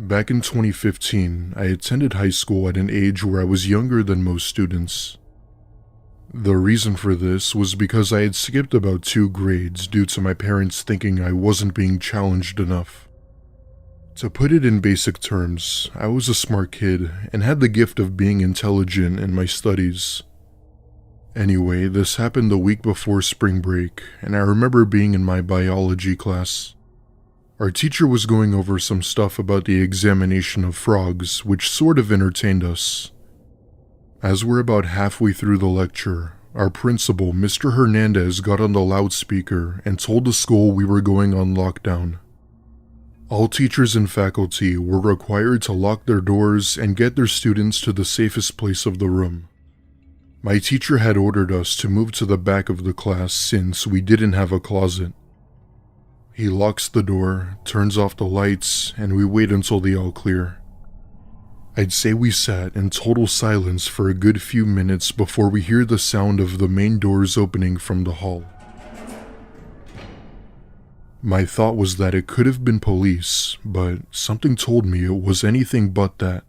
Back in 2015, I attended high school at an age where I was younger than most students. The reason for this was because I had skipped about 2 grades due to my parents thinking I wasn't being challenged enough. To put it in basic terms, I was a smart kid and had the gift of being intelligent in my studies. Anyway, this happened the week before spring break, and I remember being in my biology class. Our teacher was going over some stuff about the examination of frogs, which sort of entertained us. As we're about halfway through the lecture, our principal, Mr. Hernandez, got on the loudspeaker and told the school we were going on lockdown. All teachers and faculty were required to lock their doors and get their students to the safest place of the room. My teacher had ordered us to move to the back of the class since we didn't have a closet. He locks the door, turns off the lights, and we wait until the all clear. I'd say we sat in total silence for a good few minutes before we hear the sound of the main doors opening from the hall. My thought was that it could have been police, but something told me it was anything but that.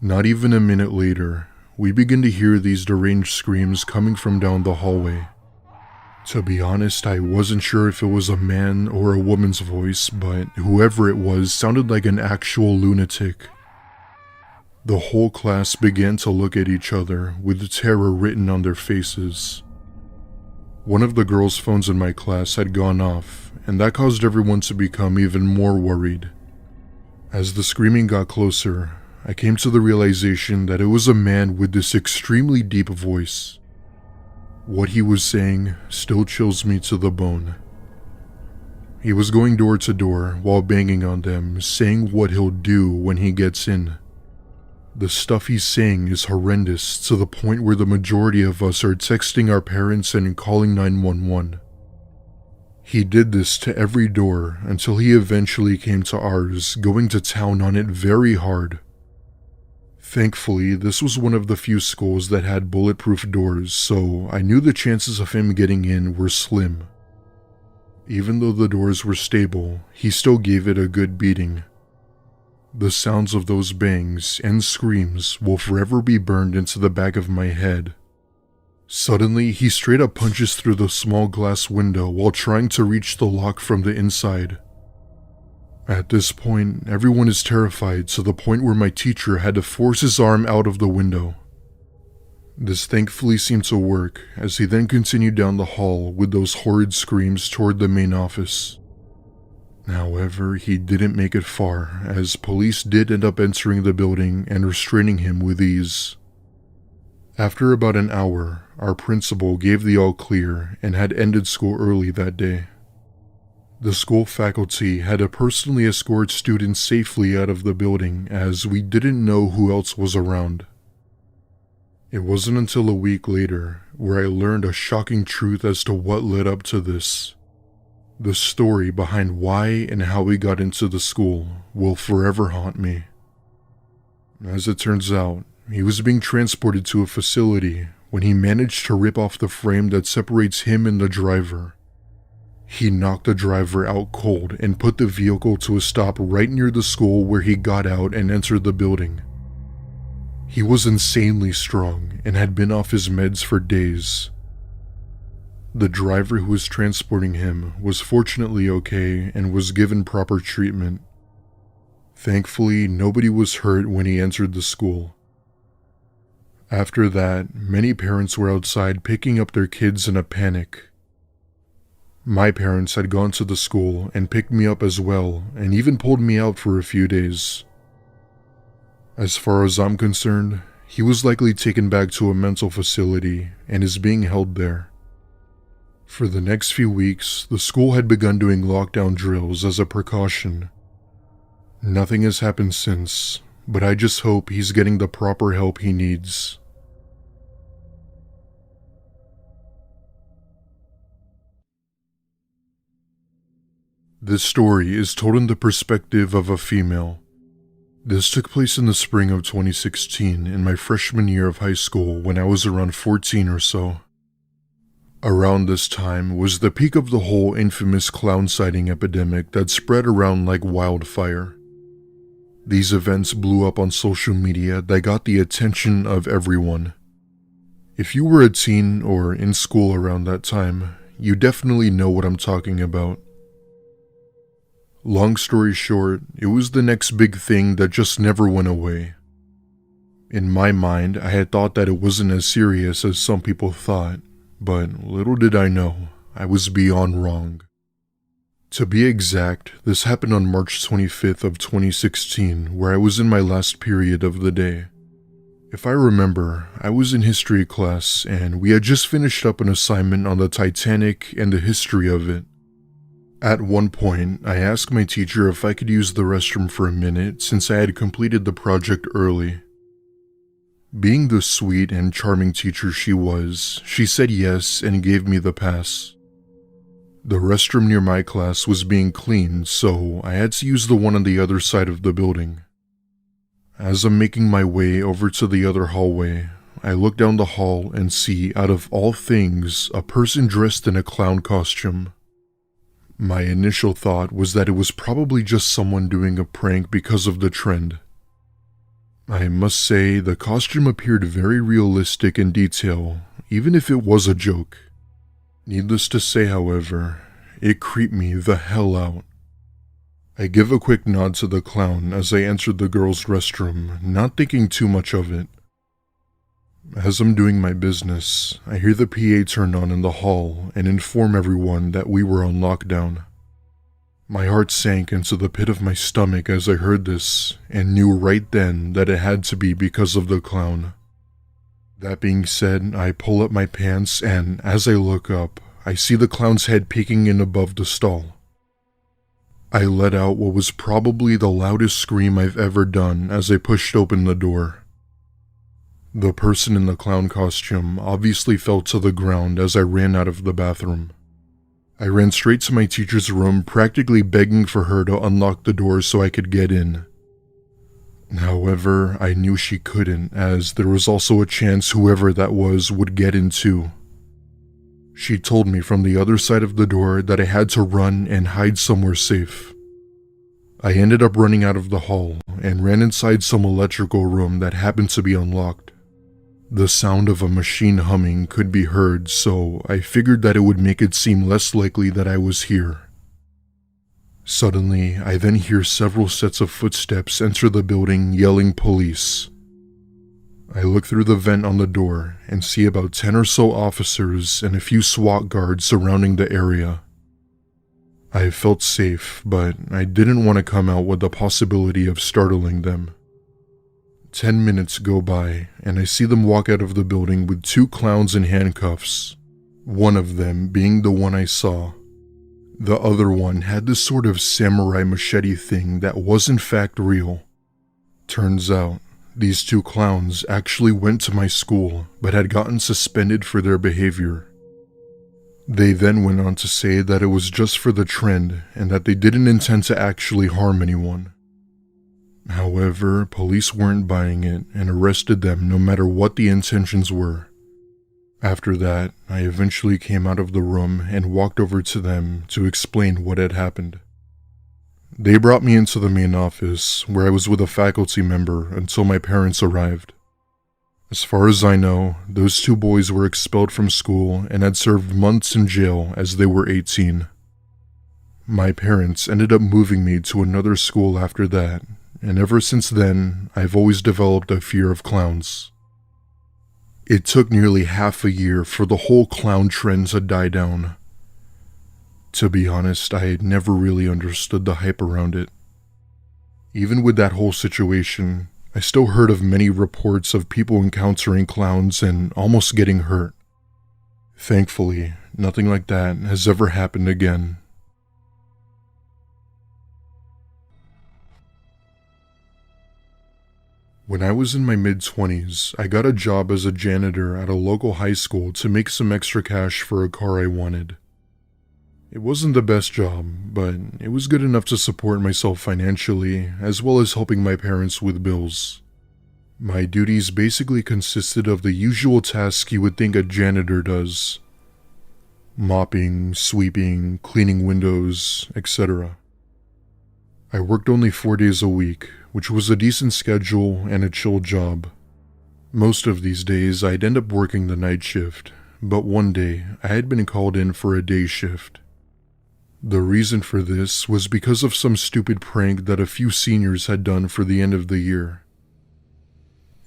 Not even a minute later, we begin to hear these deranged screams coming from down the hallway. To be honest, I wasn't sure if it was a man or a woman's voice, but whoever it was sounded like an actual lunatic. The whole class began to look at each other with terror written on their faces. One of the girls' phones in my class had gone off, and that caused everyone to become even more worried. As the screaming got closer, I came to the realization that it was a man with this extremely deep voice. What he was saying still chills me to the bone. He was going door to door while banging on them, saying what he'll do when he gets in. The stuff he's saying is horrendous to the point where the majority of us are texting our parents and calling 911. He did this to every door until he eventually came to ours, going to town on it very hard. Thankfully, this was one of the few schools that had bulletproof doors, so I knew the chances of him getting in were slim. Even though the doors were stable, he still gave it a good beating. The sounds of those bangs and screams will forever be burned into the back of my head. Suddenly, he straight up punches through the small glass window while trying to reach the lock from the inside. At this point, everyone is terrified to the point where my teacher had to force his arm out of the window. This thankfully seemed to work, as he then continued down the hall with those horrid screams toward the main office. However, he didn't make it far, as police did end up entering the building and restraining him with ease. After about an hour, our principal gave the all clear and had ended school early that day. The school faculty had to personally escort students safely out of the building as we didn't know who else was around. It wasn't until a week later where I learned a shocking truth as to what led up to this. The story behind why and how we got into the school will forever haunt me. As it turns out, he was being transported to a facility when he managed to rip off the frame that separates him and the driver. He knocked the driver out cold and put the vehicle to a stop right near the school where he got out and entered the building. He was insanely strong and had been off his meds for days. The driver who was transporting him was fortunately okay and was given proper treatment. Thankfully, nobody was hurt when he entered the school. After that, many parents were outside picking up their kids in a panic. My parents had gone to the school and picked me up as well, and even pulled me out for a few days. As far as I'm concerned, he was likely taken back to a mental facility and is being held there. For the next few weeks, the school had begun doing lockdown drills as a precaution. Nothing has happened since, but I just hope he's getting the proper help he needs. This story is told in the perspective of a female. This took place in the spring of 2016 in my freshman year of high school when I was around 14 or so. Around this time was the peak of the whole infamous clown sighting epidemic that spread around like wildfire. These events blew up on social media that got the attention of everyone. If you were a teen or in school around that time, you definitely know what I'm talking about. Long story short, it was the next big thing that just never went away. In my mind, I had thought that it wasn't as serious as some people thought, but little did I know, I was beyond wrong. To be exact, this happened on March 25th of 2016, where I was in my last period of the day. If I remember, I was in history class and we had just finished up an assignment on the Titanic and the history of it. At one point, I asked my teacher if I could use the restroom for a minute since I had completed the project early. Being the sweet and charming teacher she was, she said yes and gave me the pass. The restroom near my class was being cleaned, so I had to use the one on the other side of the building. As I'm making my way over to the other hallway, I look down the hall and see, out of all things, a person dressed in a clown costume. My initial thought was that it was probably just someone doing a prank because of the trend. I must say, the costume appeared very realistic in detail, even if it was a joke. Needless to say, however, it creeped me the hell out. I give a quick nod to the clown as I entered the girls' restroom, not thinking too much of it. As I'm doing my business, I hear the PA turn on in the hall and inform everyone that we were on lockdown. My heart sank into the pit of my stomach as I heard this, and knew right then that it had to be because of the clown. That being said, I pull up my pants and, as I look up, I see the clown's head peeking in above the stall. I let out what was probably the loudest scream I've ever done as I pushed open the door. The person in the clown costume obviously fell to the ground as I ran out of the bathroom. I ran straight to my teacher's room, practically begging for her to unlock the door so I could get in. However, I knew she couldn't, as there was also a chance whoever that was would get in too. She told me from the other side of the door that I had to run and hide somewhere safe. I ended up running out of the hall and ran inside some electrical room that happened to be unlocked. The sound of a machine humming could be heard, so I figured that it would make it seem less likely that I was here. Suddenly, I then hear several sets of footsteps enter the building yelling police. I look through the vent on the door and see about 10 or so officers and a few SWAT guards surrounding the area. I felt safe, but I didn't want to come out with the possibility of startling them. 10 minutes go by, and I see them walk out of the building with 2 clowns in handcuffs, one of them being the one I saw. The other one had this sort of samurai machete thing that was in fact real. Turns out, these 2 clowns actually went to my school, but had gotten suspended for their behavior. They then went on to say that it was just for the trend, and that they didn't intend to actually harm anyone. However, police weren't buying it and arrested them no matter what the intentions were. After that, I eventually came out of the room and walked over to them to explain what had happened. They brought me into the main office, where I was with a faculty member until my parents arrived. As far as I know, those 2 boys were expelled from school and had served months in jail as they were 18. My parents ended up moving me to another school after that, and ever since then, I've always developed a fear of clowns. It took nearly half a year for the whole clown trend to die down. To be honest, I had never really understood the hype around it. Even with that whole situation, I still heard of many reports of people encountering clowns and almost getting hurt. Thankfully, nothing like that has ever happened again. When I was in my mid-20s, I got a job as a janitor at a local high school to make some extra cash for a car I wanted. It wasn't the best job, but it was good enough to support myself financially, as well as helping my parents with bills. My duties basically consisted of the usual tasks you would think a janitor does: mopping, sweeping, cleaning windows, etc. I worked only 4 days a week, which was a decent schedule and a chill job. Most of these days I'd end up working the night shift, but one day I had been called in for a day shift. The reason for this was because of some stupid prank that a few seniors had done for the end of the year.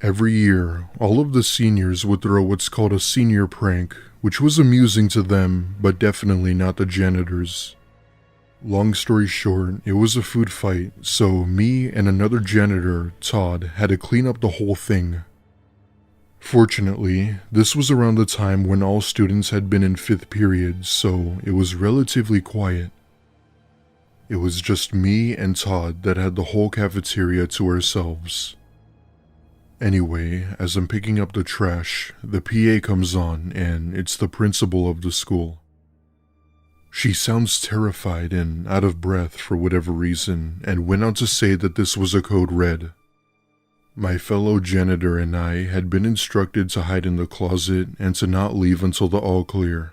Every year, all of the seniors would throw what's called a senior prank, which was amusing to them, but definitely not the janitors. Long story short, it was a food fight, so me and another janitor, Todd, had to clean up the whole thing. Fortunately, this was around the time when all students had been in 5th period, so it was relatively quiet. It was just me and Todd that had the whole cafeteria to ourselves. Anyway, as I'm picking up the trash, the PA comes on and it's the principal of the school. She sounds terrified and out of breath for whatever reason and went on to say that this was a code red. My fellow janitor and I had been instructed to hide in the closet and to not leave until the all clear.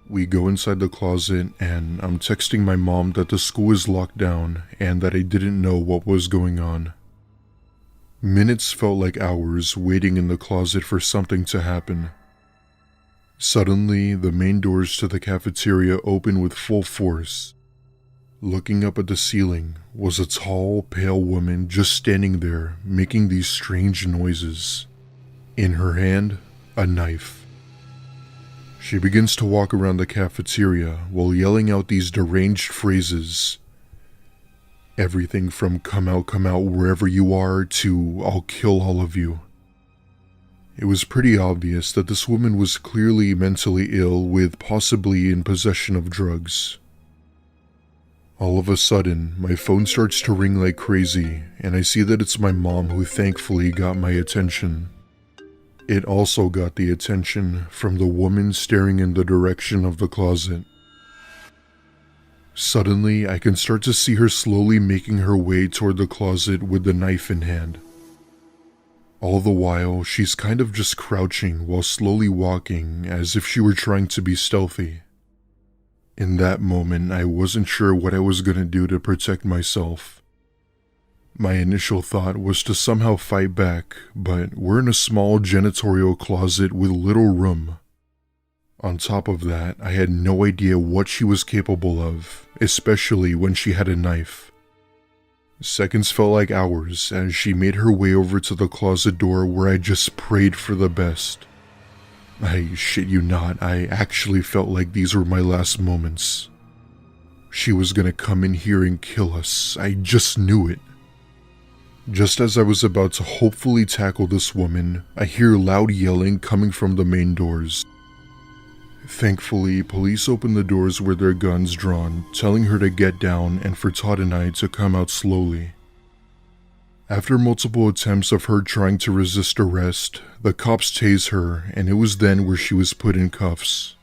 We go inside the closet and I'm texting my mom that the school is locked down and that I didn't know what was going on. Minutes felt like hours waiting in the closet for something to happen. Suddenly, the main doors to the cafeteria open with full force. Looking up at the ceiling was a tall, pale woman just standing there, making these strange noises. In her hand, a knife. She begins to walk around the cafeteria while yelling out these deranged phrases. Everything from come out wherever you are to I'll kill all of you. It was pretty obvious that this woman was clearly mentally ill with possibly in possession of drugs. All of a sudden, my phone starts to ring like crazy, and I see that it's my mom who thankfully got my attention. It also got the attention from the woman staring in the direction of the closet. Suddenly, I can start to see her slowly making her way toward the closet with the knife in hand. All the while, she's kind of just crouching while slowly walking as if she were trying to be stealthy. In that moment, I wasn't sure what I was going to do to protect myself. My initial thought was to somehow fight back, but we're in a small janitorial closet with little room. On top of that, I had no idea what she was capable of, especially when she had a knife. Seconds felt like hours as she made her way over to the closet door where I just prayed for the best. I shit you not, I actually felt like these were my last moments. She was gonna come in here and kill us, I just knew it. Just as I was about to hopefully tackle this woman, I hear loud yelling coming from the main doors. Thankfully, police opened the doors with their guns drawn, telling her to get down and for Todd and I to come out slowly. After multiple attempts of her trying to resist arrest, the cops tased her, and it was then where she was put in cuffs.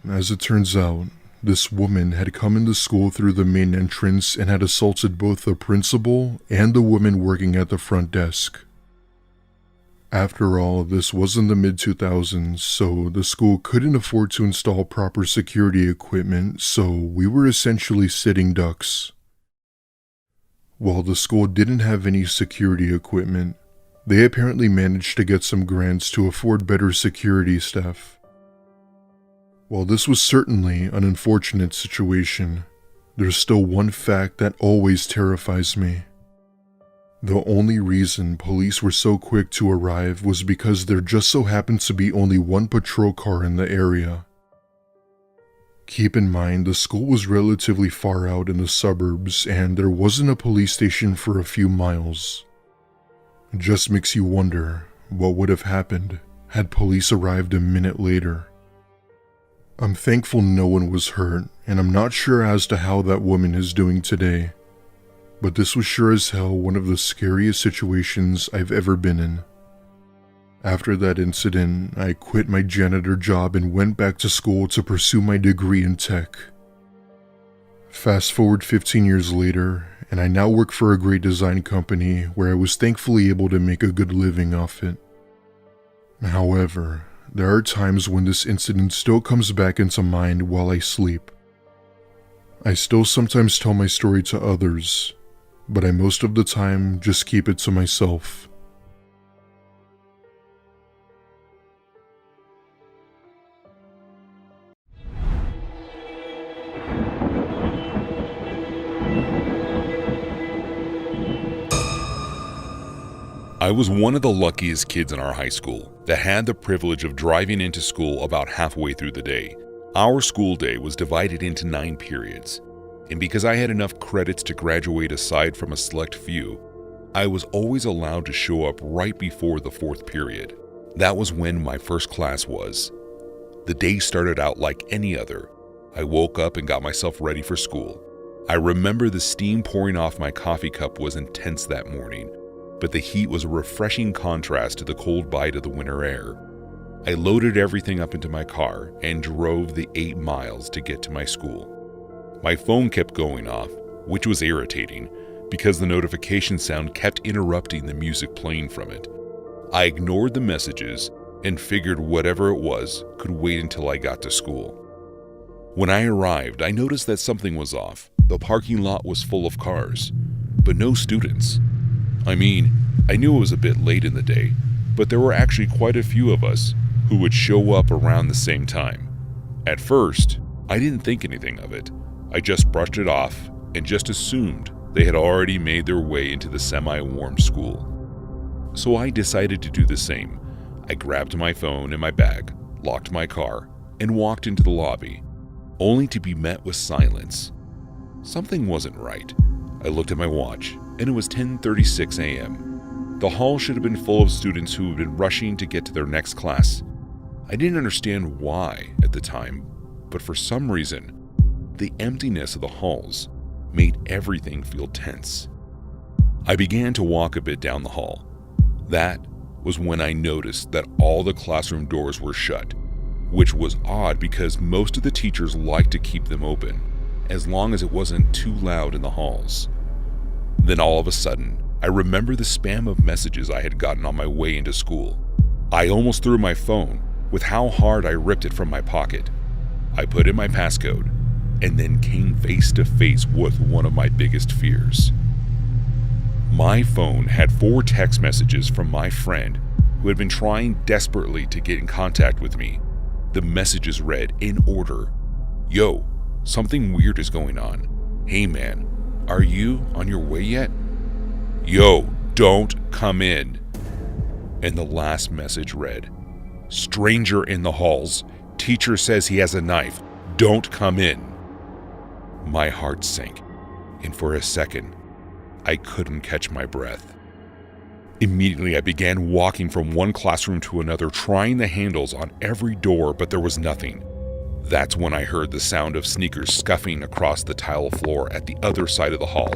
As it turns out, this woman had come into school through the main entrance and had assaulted both the principal and the woman working at the front desk. After all, this was in the mid-2000s, so the school couldn't afford to install proper security equipment, so we were essentially sitting ducks. While the school didn't have any security equipment, they apparently managed to get some grants to afford better security staff. While this was certainly an unfortunate situation, there's still one fact that always terrifies me. The only reason police were so quick to arrive was because there just so happened to be only one patrol car in the area. Keep in mind, the school was relatively far out in the suburbs and there wasn't a police station for a few miles. It just makes you wonder what would have happened had police arrived a minute later. I'm thankful no one was hurt, and I'm not sure as to how that woman is doing today. But this was sure as hell one of the scariest situations I've ever been in. After that incident, I quit my janitor job and went back to school to pursue my degree in tech. Fast forward 15 years later, and I now work for a great design company where I was thankfully able to make a good living off it. However, there are times when this incident still comes back into mind while I sleep. I still sometimes tell my story to others, but I most of the time just keep it to myself. I was one of the luckiest kids in our high school that had the privilege of driving into school about halfway through the day. Our school day was divided into 9 periods, and because I had enough credits to graduate aside from a select few, I was always allowed to show up right before the 4th period. That was when my first class was. The day started out like any other. I woke up and got myself ready for school. I remember the steam pouring off my coffee cup was intense that morning, but the heat was a refreshing contrast to the cold bite of the winter air. I loaded everything up into my car and drove the 8 miles to get to my school. My phone kept going off, which was irritating because the notification sound kept interrupting the music playing from it. I ignored the messages and figured whatever it was could wait until I got to school. When I arrived, I noticed that something was off. The parking lot was full of cars, but no students. I mean, I knew it was a bit late in the day, but there were actually quite a few of us who would show up around the same time. At first, I didn't think anything of it. I just brushed it off and just assumed they had already made their way into the semi-warm school. So I decided to do the same. I grabbed my phone and my bag, locked my car, and walked into the lobby, only to be met with silence. Something wasn't right. I looked at my watch, and it was 10:36 a.m. The hall should have been full of students who had been rushing to get to their next class. I didn't understand why at the time, but for some reason, the emptiness of the halls made everything feel tense. I began to walk a bit down the hall. That was when I noticed that all the classroom doors were shut, which was odd because most of the teachers liked to keep them open, as long as it wasn't too loud in the halls. Then all of a sudden, I remember the spam of messages I had gotten on my way into school. I almost threw my phone with how hard I ripped it from my pocket. I put in my passcode and then came face to face with one of my biggest fears. My phone had 4 text messages from my friend who had been trying desperately to get in contact with me. The messages read in order: "Yo, something weird is going on. Hey man, are you on your way yet? Yo, don't come in." And the last message read: "Stranger in the halls. Teacher says he has a knife. Don't come in." My heart sank, and for a second, I couldn't catch my breath. Immediately, I began walking from one classroom to another, trying the handles on every door, but there was nothing. That's when I heard the sound of sneakers scuffing across the tile floor at the other side of the hall.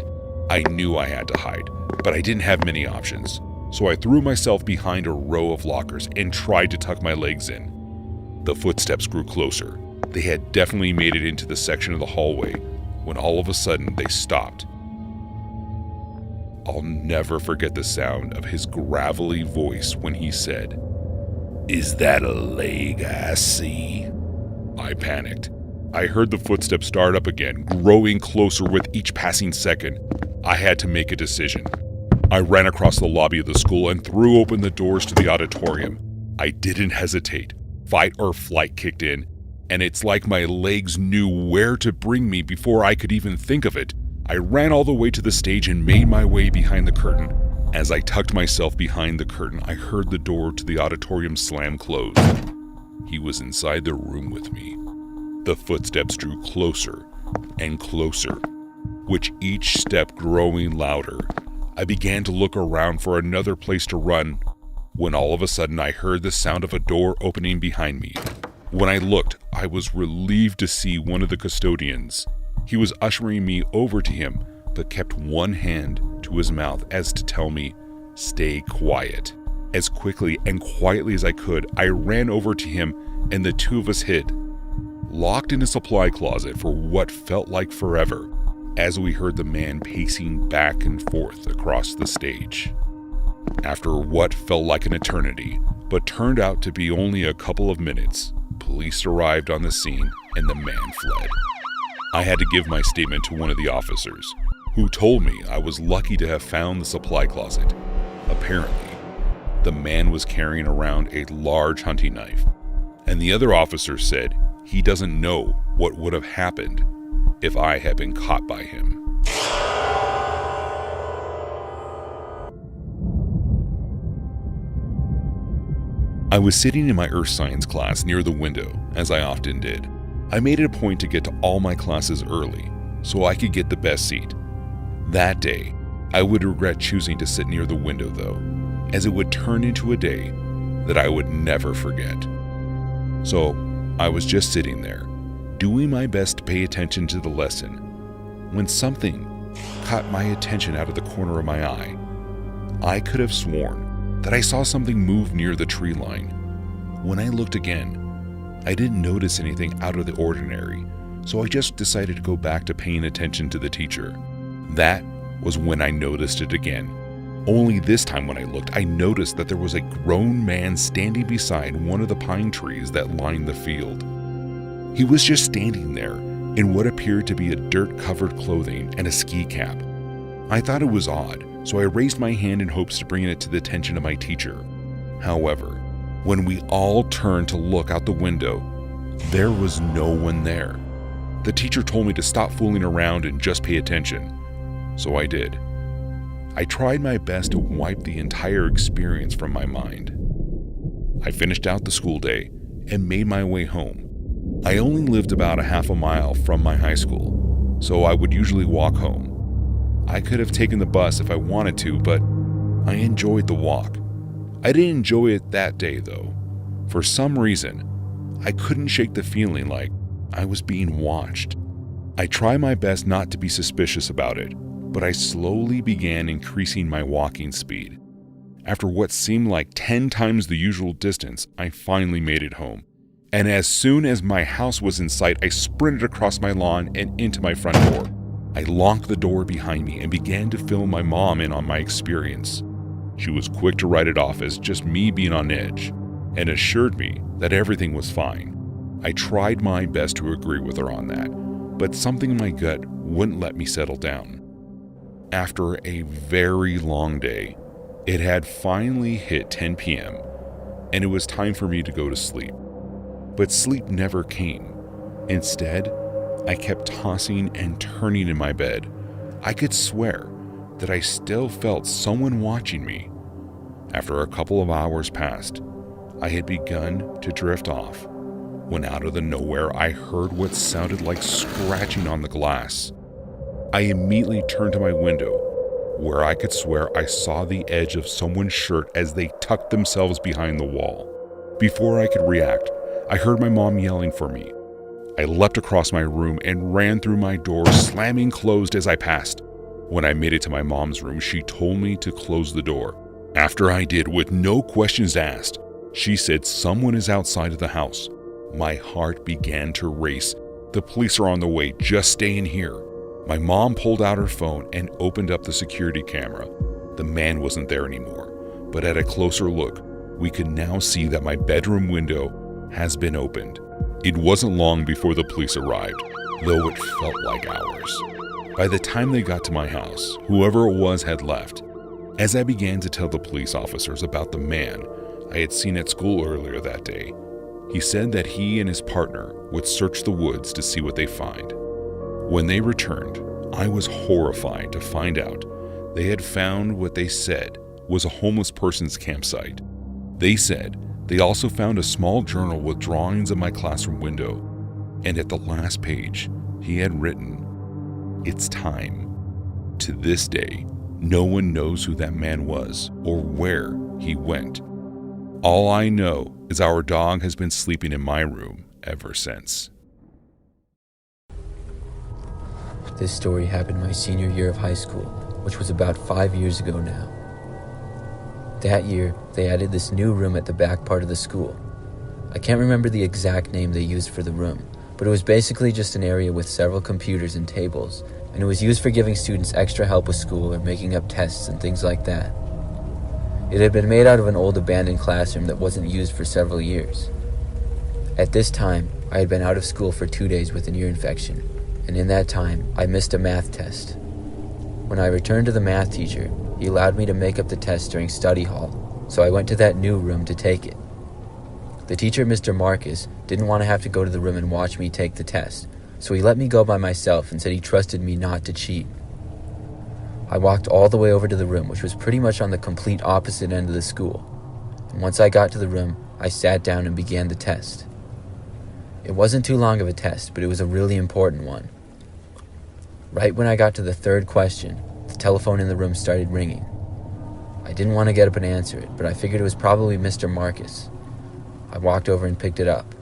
I knew I had to hide, but I didn't have many options, so I threw myself behind a row of lockers and tried to tuck my legs in. The footsteps grew closer. They had definitely made it into the section of the hallway when all of a sudden they stopped. I'll never forget the sound of his gravelly voice when he said, "Is that a leg I see?" I panicked. I heard the footsteps start up again, growing closer with each passing second. I had to make a decision. I ran across the lobby of the school and threw open the doors to the auditorium. I didn't hesitate. Fight or flight kicked in, and it's like my legs knew where to bring me before I could even think of it. I ran all the way to the stage and made my way behind the curtain. As I tucked myself behind the curtain, I heard the door to the auditorium slam closed. He was inside the room with me. The footsteps drew closer and closer, with each step growing louder. I began to look around for another place to run, when all of a sudden I heard the sound of a door opening behind me. When I looked, I was relieved to see one of the custodians. He was ushering me over to him, but kept one hand to his mouth as to tell me, "Stay quiet." As quickly and quietly as I could, I ran over to him and the two of us hid, locked in a supply closet for what felt like forever, as we heard the man pacing back and forth across the stage. After what felt like an eternity, but turned out to be only a couple of minutes, police arrived on the scene and the man fled. I had to give my statement to one of the officers, who told me I was lucky to have found the supply closet. Apparently, the man was carrying around a large hunting knife, and the other officer said he doesn't know what would have happened if I had been caught by him. I was sitting in my earth science class near the window, as I often did. I made it a point to get to all my classes early, so I could get the best seat. That day, I would regret choosing to sit near the window though, as it would turn into a day that I would never forget. So, I was just sitting there, doing my best to pay attention to the lesson, when something caught my attention out of the corner of my eye. I could have sworn that I saw something move near the tree line. When I looked again, I didn't notice anything out of the ordinary, so I just decided to go back to paying attention to the teacher. That was when I noticed it again. Only this time when I looked, I noticed that there was a grown man standing beside one of the pine trees that lined the field. He was just standing there in what appeared to be a dirt-covered clothing and a ski cap. I thought it was odd, so I raised my hand in hopes to bring it to the attention of my teacher. However, when we all turned to look out the window, there was no one there. The teacher told me to stop fooling around and just pay attention, so I did. I tried my best to wipe the entire experience from my mind. I finished out the school day and made my way home. I only lived about a half a mile from my high school, so I would usually walk home. I could have taken the bus if I wanted to, but I enjoyed the walk. I didn't enjoy it that day though. For some reason, I couldn't shake the feeling like I was being watched. I tried my best not to be suspicious about it, but I slowly began increasing my walking speed. After what seemed like 10 times the usual distance, I finally made it home. And as soon as my house was in sight, I sprinted across my lawn and into my front door. I locked the door behind me and began to fill my mom in on my experience. She was quick to write it off as just me being on edge, and assured me that everything was fine. I tried my best to agree with her on that, but something in my gut wouldn't let me settle down. After a very long day, it had finally hit 10 p.m., and it was time for me to go to sleep. But sleep never came. Instead, I kept tossing and turning in my bed. I could swear that I still felt someone watching me. After a couple of hours passed, I had begun to drift off, when out of the nowhere I heard what sounded like scratching on the glass. I immediately turned to my window, where I could swear I saw the edge of someone's shirt as they tucked themselves behind the wall. Before I could react, I heard my mom yelling for me. I leapt across my room and ran through my door, slamming closed as I passed. When I made it to my mom's room, she told me to close the door. After I did, with no questions asked, she said someone is outside of the house. My heart began to race. The police are on the way, just stay in here. My mom pulled out her phone and opened up the security camera. The man wasn't there anymore, but at a closer look, we could now see that my bedroom window has been opened. It wasn't long before the police arrived, though it felt like hours. By the time they got to my house, whoever it was had left. As I began to tell the police officers about the man I had seen at school earlier that day, he said that he and his partner would search the woods to see what they find. When they returned, I was horrified to find out they had found what they said was a homeless person's campsite. They said they also found a small journal with drawings of my classroom window, and at the last page, he had written, "It's time." To this day, no one knows who that man was or where he went. All I know is our dog has been sleeping in my room ever since. This story happened my senior year of high school, which was about 5 years ago now. That year, they added this new room at the back part of the school. I can't remember the exact name they used for the room, but it was basically just an area with several computers and tables, and it was used for giving students extra help with school or making up tests and things like that. It had been made out of an old abandoned classroom that wasn't used for several years. At this time, I had been out of school for 2 days with an ear infection, and in that time, I missed a math test. When I returned to the math teacher, he allowed me to make up the test during study hall, so I went to that new room to take it. The teacher, Mr. Marcus, didn't want to have to go to the room and watch me take the test, so he let me go by myself and said he trusted me not to cheat. I walked all the way over to the room, which was pretty much on the complete opposite end of the school, and once I got to the room, I sat down and began the test. It wasn't too long of a test, but it was a really important one. Right when I got to the third question, the telephone in the room started ringing. I didn't want to get up and answer it, but I figured it was probably Mr. Marcus. I walked over and picked it up.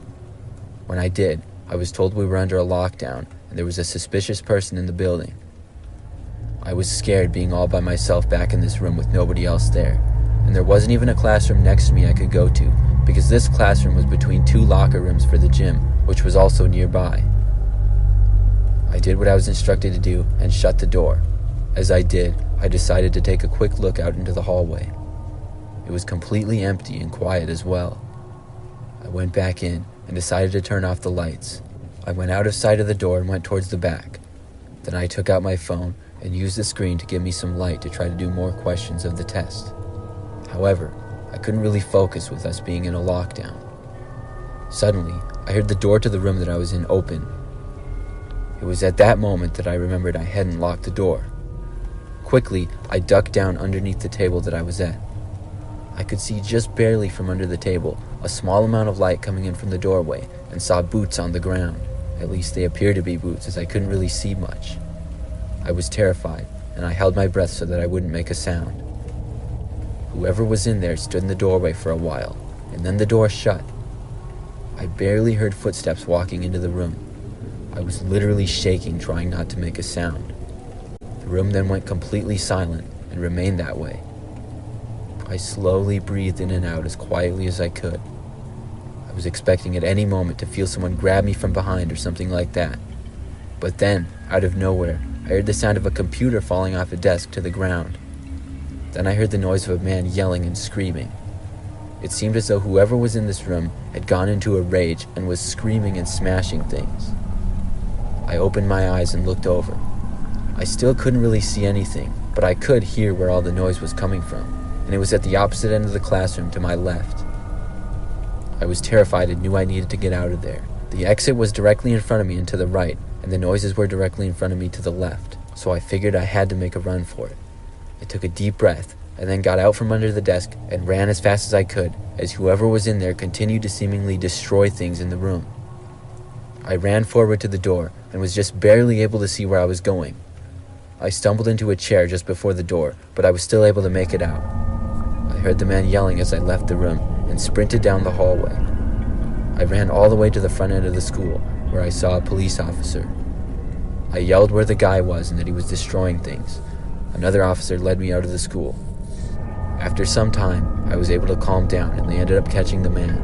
When I did, I was told we were under a lockdown and there was a suspicious person in the building. I was scared being all by myself back in this room with nobody else there, and there wasn't even a classroom next to me I could go to, because this classroom was between two locker rooms for the gym, which was also nearby. I did what I was instructed to do and shut the door. As I did, I decided to take a quick look out into the hallway. It was completely empty and quiet as well. I went back in and decided to turn off the lights. I went out of sight of the door and went towards the back. Then I took out my phone and used the screen to give me some light to try to do more questions of the test. However, I couldn't really focus with us being in a lockdown. Suddenly, I heard the door to the room that I was in open. It was at that moment that I remembered I hadn't locked the door. Quickly, I ducked down underneath the table that I was at. I could see just barely from under the table a small amount of light coming in from the doorway and saw boots on the ground. At least they appeared to be boots, as I couldn't really see much. I was terrified, and I held my breath so that I wouldn't make a sound. Whoever was in there stood in the doorway for a while, and then the door shut. I barely heard footsteps walking into the room. I was literally shaking, trying not to make a sound. The room then went completely silent and remained that way. I slowly breathed in and out as quietly as I could. I was expecting at any moment to feel someone grab me from behind or something like that. But then, out of nowhere, I heard the sound of a computer falling off a desk to the ground. Then I heard the noise of a man yelling and screaming. It seemed as though whoever was in this room had gone into a rage and was screaming and smashing things. I opened my eyes and looked over. I still couldn't really see anything, but I could hear where all the noise was coming from, and it was at the opposite end of the classroom to my left. I was terrified and knew I needed to get out of there. The exit was directly in front of me and to the right, and the noises were directly in front of me to the left, so I figured I had to make a run for it. I took a deep breath, and then got out from under the desk and ran as fast as I could, as whoever was in there continued to seemingly destroy things in the room. I ran forward to the door and was just barely able to see where I was going. I stumbled into a chair just before the door, but I was still able to make it out. I heard the man yelling as I left the room and sprinted down the hallway. I ran all the way to the front end of the school, where I saw a police officer. I yelled where the guy was and that he was destroying things. Another officer led me out of the school. After some time, I was able to calm down and they ended up catching the man.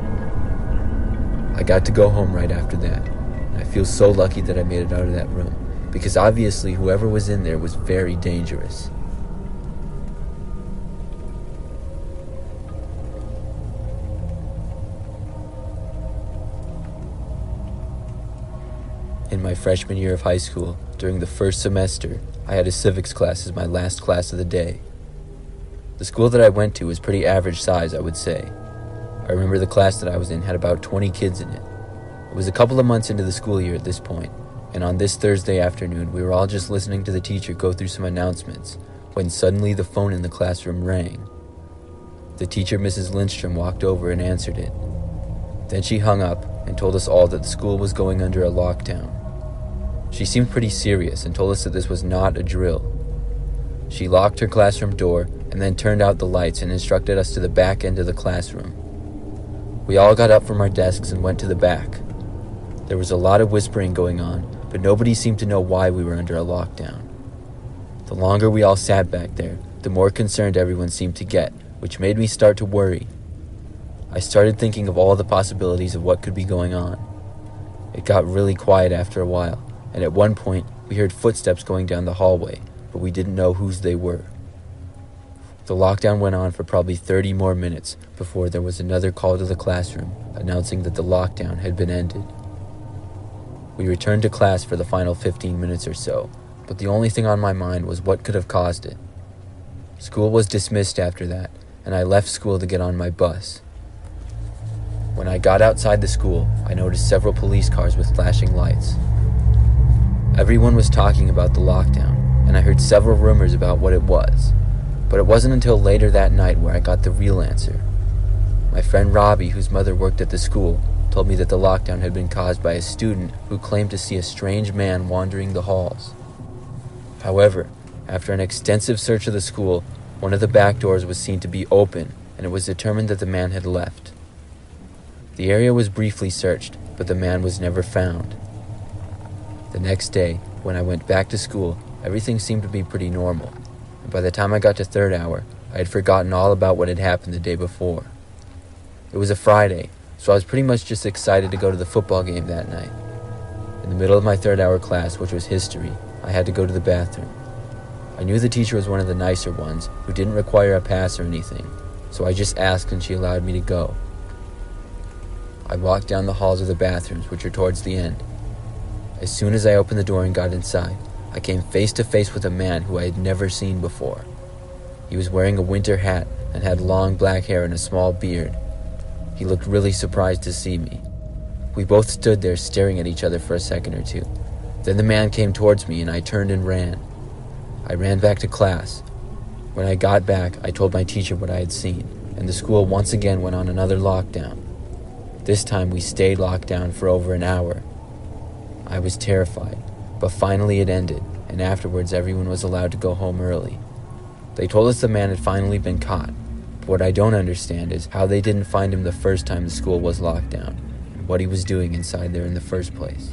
I got to go home right after that. I feel so lucky that I made it out of that room, because obviously whoever was in there was very dangerous. In my freshman year of high school, during the first semester, I had a civics class as my last class of the day. The school that I went to was pretty average size, I would say. I remember the class that I was in had about 20 kids in it. It was a couple of months into the school year at this point, and on this Thursday afternoon, we were all just listening to the teacher go through some announcements, when suddenly the phone in the classroom rang. The teacher, Mrs. Lindstrom, walked over and answered it. Then she hung up and told us all that the school was going under a lockdown. She seemed pretty serious and told us that this was not a drill. She locked her classroom door and then turned out the lights and instructed us to the back end of the classroom. We all got up from our desks and went to the back. There was a lot of whispering going on, but nobody seemed to know why we were under a lockdown. The longer we all sat back there, the more concerned everyone seemed to get, which made me start to worry. I started thinking of all the possibilities of what could be going on. It got really quiet after a while, and at one point we heard footsteps going down the hallway, but we didn't know whose they were. The lockdown went on for probably 30 more minutes before there was another call to the classroom announcing that the lockdown had been ended. We returned to class for the final 15 minutes or so, but the only thing on my mind was what could have caused it. School was dismissed after that, and I left school to get on my bus. When I got outside the school, I noticed several police cars with flashing lights. Everyone was talking about the lockdown, and I heard several rumors about what it was, but it wasn't until later that night where I got the real answer. My friend Robbie, whose mother worked at the school, told me that the lockdown had been caused by a student who claimed to see a strange man wandering the halls. However, after an extensive search of the school, one of the back doors was seen to be open, and it was determined that the man had left. The area was briefly searched, but the man was never found. The next day, when I went back to school, everything seemed to be pretty normal, and by the time I got to third hour, I had forgotten all about what had happened the day before. It was a Friday, so I was pretty much just excited to go to the football game that night. In the middle of my third hour class, which was history, I had to go to the bathroom. I knew the teacher was one of the nicer ones who didn't require a pass or anything, so I just asked and she allowed me to go. I walked down the halls of the bathrooms, which are towards the end. As soon as I opened the door and got inside, I came face to face with a man who I had never seen before. He was wearing a winter hat and had long black hair and a small beard. He looked really surprised to see me. We both stood there staring at each other for a second or two. Then the man came towards me and I turned and ran. I ran back to class. When I got back, I told my teacher what I had seen, and the school once again went on another lockdown. This time we stayed locked down for over an hour. I was terrified, but finally it ended, and afterwards everyone was allowed to go home early. They told us the man had finally been caught, but what I don't understand is how they didn't find him the first time the school was locked down, and what he was doing inside there in the first place.